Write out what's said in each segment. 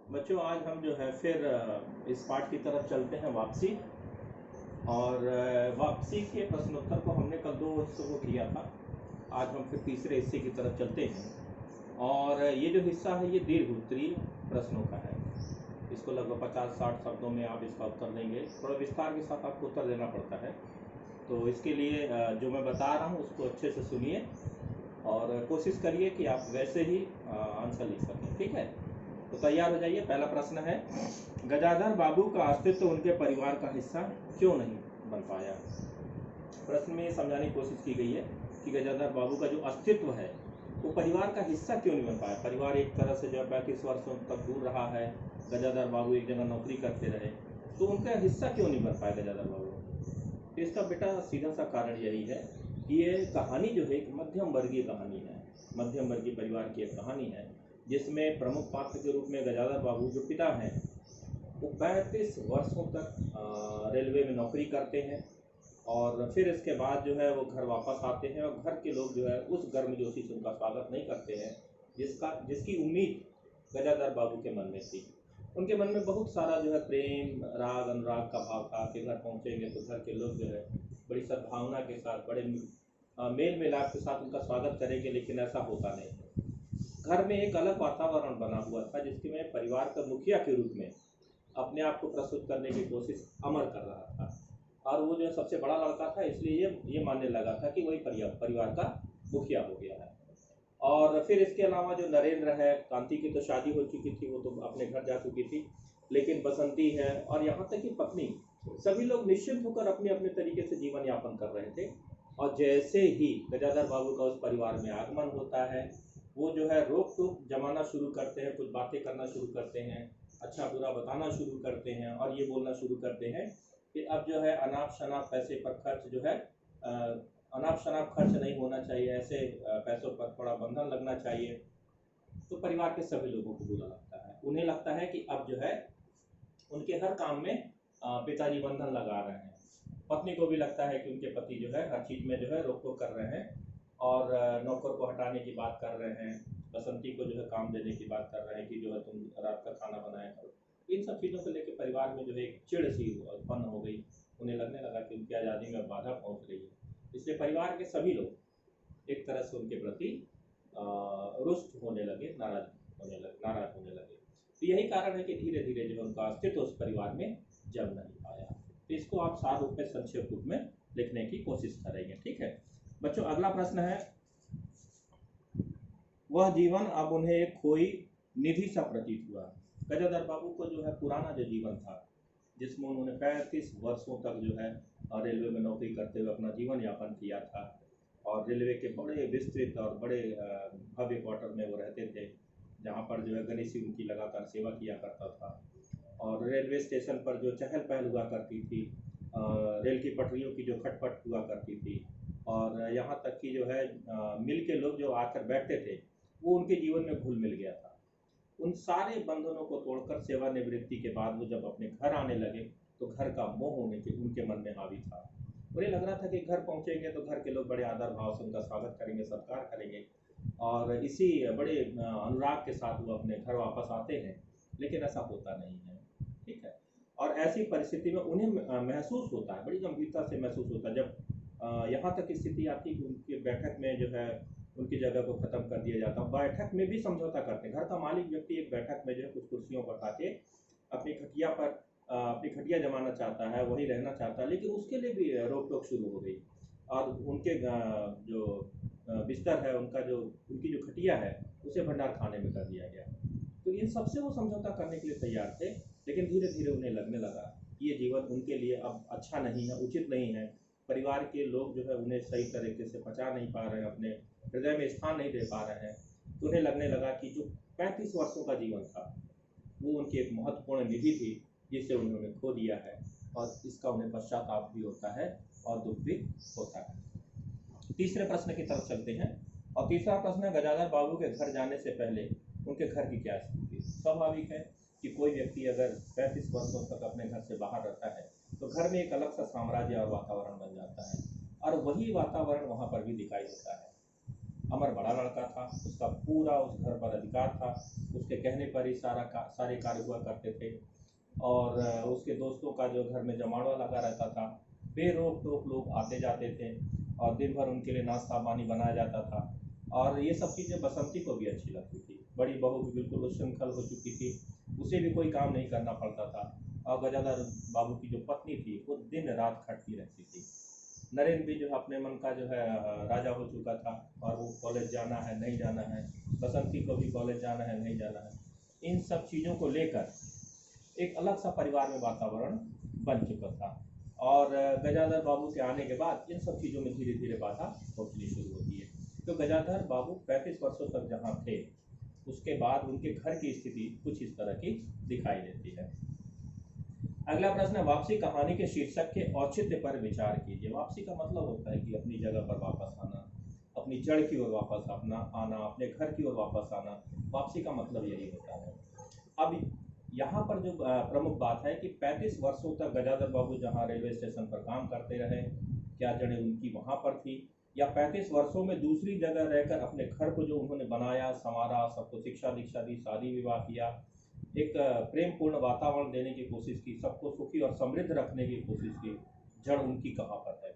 बच्चों, आज हम जो है फिर इस पाठ की तरफ चलते हैं वापसी। और वापसी के प्रश्नोत्तर को हमने कल 2 हिस्सों को किया था। आज हम फिर तीसरे हिस्से की तरफ चलते हैं। और ये जो हिस्सा है ये दीर्घ उत्तरीय प्रश्नों का है। इसको लगभग 50-60 शब्दों में आप इसका उत्तर देंगे। थोड़ा विस्तार के साथ आपको उत्तर देना पड़ता है। तो इसके लिए जो मैं बता रहा हूँ उसको अच्छे से सुनिए और कोशिश करिए कि आप वैसे ही आंसर लिख सकें। ठीक है, तो तैयार हो जाइए। पहला प्रश्न है, गजाधर बाबू का अस्तित्व उनके परिवार का हिस्सा क्यों नहीं बन पाया। प्रश्न में समझाने की कोशिश की गई है कि गजाधर बाबू का जो अस्तित्व है वो परिवार का हिस्सा क्यों नहीं बन पाया। परिवार एक तरह से जो है 35 वर्षों तक दूर रहा है। गजाधर बाबू एक जगह नौकरी करते रहे, तो उनका हिस्सा क्यों नहीं बन पाया गजाधर बाबू। इसका बेटा सीधा सा कारण यही है कि ये कहानी जो है एक मध्यम वर्गीय कहानी है। मध्यम वर्गीय परिवार की एक कहानी है जिसमें प्रमुख पात्र के रूप में गजाधर बाबू जो पिता हैं वो 35 वर्षों तक रेलवे में नौकरी करते हैं। और फिर इसके बाद जो है वो घर वापस आते हैं और घर के लोग जो है उस गर्मजोशी से उनका स्वागत नहीं करते हैं जिसकी उम्मीद गजाधर बाबू के मन में थी। उनके मन में बहुत सारा जो है प्रेम राग अनुराग का भाव था कि घर पहुँचेंगे तो घर के लोग जो है बड़ी सद्भावना के साथ बड़े मेल मिलाप के साथ उनका स्वागत करेंगे, लेकिन ऐसा होता नहीं। घर में एक अलग वातावरण बना हुआ था जिसके में परिवार का मुखिया के रूप में अपने आप को प्रस्तुत करने की कोशिश अमर कर रहा था। और वो जो सबसे बड़ा लड़का था, इसलिए ये मानने लगा था कि वही परिवार का मुखिया हो गया है। और फिर इसके अलावा जो नरेंद्र है, कांति की तो शादी हो चुकी थी, वो तो अपने घर जा चुकी थी, लेकिन बसंती है और यहाँ तक कि पत्नी, सभी लोग निश्चिंत होकर अपने अपने तरीके से जीवन यापन कर रहे थे। और जैसे ही गजाधर बाबू का उस परिवार में आगमन होता है, वो जो है रोक टोक जमाना शुरू करते हैं, कुछ बातें करना शुरू करते हैं, अच्छा बुरा बताना शुरू करते हैं और ये बोलना शुरू करते हैं कि अब जो है अनाप शनाप पैसे पर खर्च जो है अनाप शनाप खर्च नहीं होना चाहिए, ऐसे पैसों पर थोड़ा बंधन लगना चाहिए। तो परिवार के सभी लोगों को बुरा लगता है। उन्हें लगता है कि अब जो है उनके हर काम में पिताजी बंधन लगा रहे हैं। पत्नी को भी लगता है कि उनके पति जो है हर चीज़ में जो है रोक टोक कर रहे हैं और नौकर को हटाने की बात कर रहे हैं, बसंती को जो है काम देने की बात कर रहे हैं कि जो है तुम रात का खाना बनाया करो। इन सब चीज़ों को लेकर परिवार में जो है एक चिड़ सी उत्पन्न हो गई। उन्हें लगने लगा कि उनकी आज़ादी में बाधा पहुंच रही है। इसलिए परिवार के सभी लोग एक तरह से उनके प्रति रुष्ट होने लगे, नाराज होने लगे। तो यही कारण है कि धीरे धीरे जो है उनका अस्तित्व उस परिवार में जम नहीं पाया। तो इसको आप सार रूप में, संक्षेप रूप में लिखने की कोशिश करेंगे। ठीक है बच्चों, अगला प्रश्न है, वह जीवन अब उन्हें एक खोई निधि सा प्रतीत हुआ। गजाधर बाबू को जो है पुराना जो जीवन था जिसमें उन्होंने 35 वर्षों तक जो है रेलवे में नौकरी करते हुए अपना जीवन यापन किया था और रेलवे के बड़े विस्तृत और बड़े भव्य क्वार्टर में वो रहते थे, जहाँ पर जो है गणेश जी उनकी लगातार सेवा किया करता था। और रेलवे स्टेशन पर जो चहल पहल हुआ करती थी, रेल की पटरियों की जो खटपट हुआ करती थी, और यहाँ तक कि जो है मिल के लोग जो आकर बैठते थे वो उनके जीवन में घुल मिल गया था। उन सारे बंधनों को तोड़कर सेवानिवृत्ति के बाद वो जब अपने घर आने लगे तो घर का मोह होने के उनके मन में हावी था। उन्हें लग रहा था कि घर पहुंचेंगे तो घर के लोग बड़े आदर भाव से उनका स्वागत करेंगे, सत्कार करेंगे और इसी बड़े अनुराग के साथ वो अपने घर वापस आते हैं, लेकिन ऐसा होता नहीं है। ठीक है, और ऐसी परिस्थिति में उन्हें महसूस होता है, बड़ी गंभीरता से महसूस होता है जब यहाँ तक स्थिति आती है कि उनकी बैठक में जो है उनकी जगह को ख़त्म कर दिया जाता है। बैठक में भी समझौता करते हैं। घर का मालिक व्यक्ति एक बैठक में जो है कुछ कुर्सियों पर आके अपनी खटिया पर अपनी खटिया जमाना चाहता है, वहीं रहना चाहता है, लेकिन उसके लिए भी रोक टोक शुरू हो गई और उनके जो बिस्तर है, उनकी जो खटिया है उसे भंडार खाने में कर दिया गया। तो इन सबसे वो समझौता करने के लिए तैयार थे, लेकिन धीरे धीरे उन्हें लगने लगा कि ये जीवन उनके लिए अब अच्छा नहीं है, उचित नहीं है। परिवार के लोग जो है उन्हें सही तरीके से पचा नहीं पा रहे हैं, अपने हृदय में स्थान नहीं दे पा रहे हैं। तो उन्हें लगने लगा कि जो 35 वर्षों का जीवन था वो उनकी एक महत्वपूर्ण निधि थी जिसे उन्होंने खो दिया है, और इसका उन्हें पश्चाताप भी होता है और दुख भी होता है। तीसरे प्रश्न की तरफ चलते हैं और तीसरा प्रश्न है, गजाधर बाबू के घर जाने से पहले उनके घर की क्या स्थिति थी। स्वाभाविक है कि कोई व्यक्ति अगर 35 वर्षों तक अपने घर से बाहर रहता है तो घर में एक अलग सा साम्राज्य और वातावरण बन जाता है, और वही वातावरण वहाँ पर भी दिखाई देता है। अमर बड़ा लड़का था, उसका पूरा उस घर पर अधिकार था, उसके कहने पर ही सारे कार्य हुआ करते थे। और उसके दोस्तों का जो घर में जमावड़ा लगा रहता था, बेरोक टोक लोग आते जाते थे और दिन भर उनके लिए नाश्ता पानी बनाया जाता था। और ये सब चीज़ें बसंती को भी अच्छी लगती थी। बड़ी बहू भी बिल्कुल उच्छृंखल हो चुकी थी, उसे भी कोई काम नहीं करना पड़ता था। और गजाधर बाबू की जो पत्नी थी वो दिन रात खटती रहती थी। नरेंद्र भी जो है अपने मन का जो है राजा हो चुका था, और वो कॉलेज जाना है नहीं जाना है, बसंती को भी कॉलेज जाना है नहीं जाना है, इन सब चीज़ों को लेकर एक अलग सा परिवार में वातावरण बन चुका था। और गजाधर बाबू के आने के बाद इन सब चीज़ों में धीरे धीरे बाधा पहुँचनी शुरू होती है। तो गजाधर बाबू 35 वर्षों तक जहाँ थे, उसके बाद उनके घर की स्थिति कुछ इस तरह की दिखाई देती है। अगला प्रश्न है, वापसी कहानी के शीर्षक के औचित्य पर विचार कीजिए। वापसी का मतलब होता है कि अपनी जगह पर वापस आना, अपनी जड़ की ओर वापस अपना आना, अपने घर की ओर वापस आना। वापसी का मतलब यही होता है। अब यहाँ पर जो प्रमुख बात है कि 35 वर्षों तक गजाधर बाबू जहाँ रेलवे स्टेशन पर काम करते रहे, क्या जड़ें उनकी वहाँ पर थी, या 35 वर्षों में दूसरी जगह रहकर अपने घर को जो उन्होंने बनाया, संवारा, सबको शिक्षा दीक्षा दी, शादी विवाह किया, एक प्रेम पूर्ण वातावरण देने की कोशिश की, सबको सुखी और समृद्ध रखने की कोशिश की, जड़ उनकी कहाँ पर है।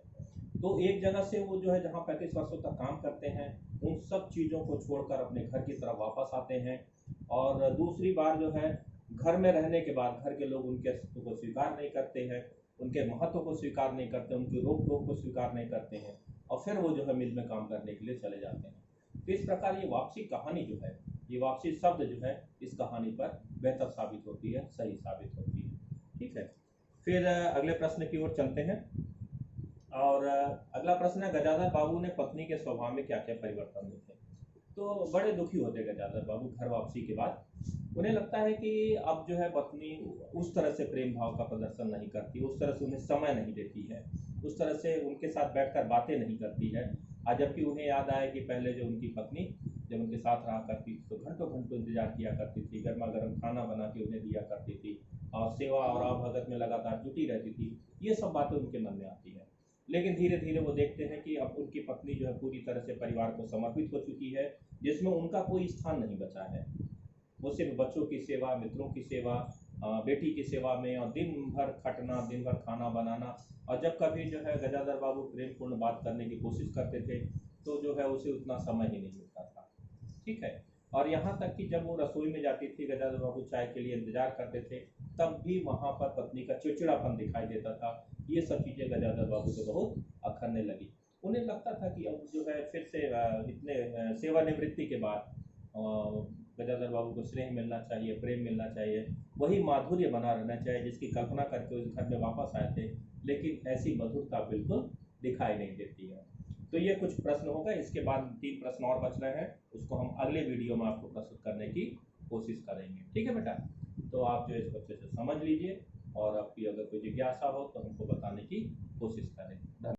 तो एक जगह से वो जो है जहाँ 35 वर्षों तक काम करते हैं, उन सब चीज़ों को छोड़कर अपने घर की तरफ वापस आते हैं। और दूसरी बार जो है घर में रहने के बाद घर के लोग उनके अस्तित्व को स्वीकार नहीं करते हैं, उनके महत्व को स्वीकार नहीं करते, उनकी रोक टोक को स्वीकार नहीं करते हैं, और फिर वो जो है मिल में काम करने के लिए चले जाते हैं। तो इस प्रकार ये वापसी कहानी जो है, ये वापसी शब्द जो है इस कहानी पर बेहतर साबित होती है, सही साबित होती है। ठीक है, फिर अगले प्रश्न की ओर चलते हैं। और अगला प्रश्न है, गजाधर बाबू ने पत्नी के स्वभाव में क्या क्या परिवर्तन देखे। तो बड़े दुखी होते गजाधर बाबू घर वापसी के बाद। उन्हें लगता है कि अब जो है पत्नी उस तरह से प्रेम भाव का प्रदर्शन नहीं करती, उस तरह से उन्हें समय नहीं देती है, उस तरह से उनके साथ बैठकर बातें नहीं करती है। जबकि उन्हें याद आया कि पहले जो उनकी पत्नी जब उनके साथ रहा करती थी तो घंटों घंटों इंतजार किया करती थी, गर्मा गर्म खाना बना के उन्हें दिया करती थी, और सेवा और आवभगत में लगातार जुटी रहती थी। ये सब बातें उनके मन में आती हैं। लेकिन धीरे धीरे वो देखते हैं कि अब उनकी पत्नी जो है पूरी तरह से परिवार को समर्पित हो चुकी है, जिसमें उनका कोई स्थान नहीं बचा है। वो सिर्फ बच्चों की सेवा, मित्रों की सेवा, बेटी की सेवा में, और दिन भर खटना, दिन भर खाना बनाना। और जब कभी जो है गजाधर बाबू प्रेमपूर्ण बात करने की कोशिश करते थे तो जो है उसे उतना समय ही नहीं मिलता था। ठीक है, और यहाँ तक कि जब वो रसोई में जाती थी, गजाधर बाबू चाय के लिए इंतजार करते थे, तब भी वहाँ पर पत्नी का चिड़चिड़ापन दिखाई देता था। ये सब चीज़ें गजाधर बाबू को बहुत अखरने लगी। उन्हें लगता था कि अब जो है फिर से इतने सेवानिवृत्ति के बाद गजाधर बाबू को स्नेह मिलना चाहिए, प्रेम मिलना चाहिए, वही माधुर्य बना रहना चाहिए जिसकी कल्पना करके उस घर में वापस आए थे। लेकिन ऐसी मधुरता बिल्कुल दिखाई नहीं देती है। तो ये कुछ प्रश्न हो गए, इसके बाद 3 प्रश्न और बच रहे हैं, उसको हम अगले वीडियो में आपको प्रस्तुत करने की कोशिश करेंगे। ठीक है बेटा, तो आप जो है इसको अच्छे से समझ लीजिए, और आपकी अगर कोई जिज्ञासा हो तो हमको बताने की कोशिश करें। धन्यवाद।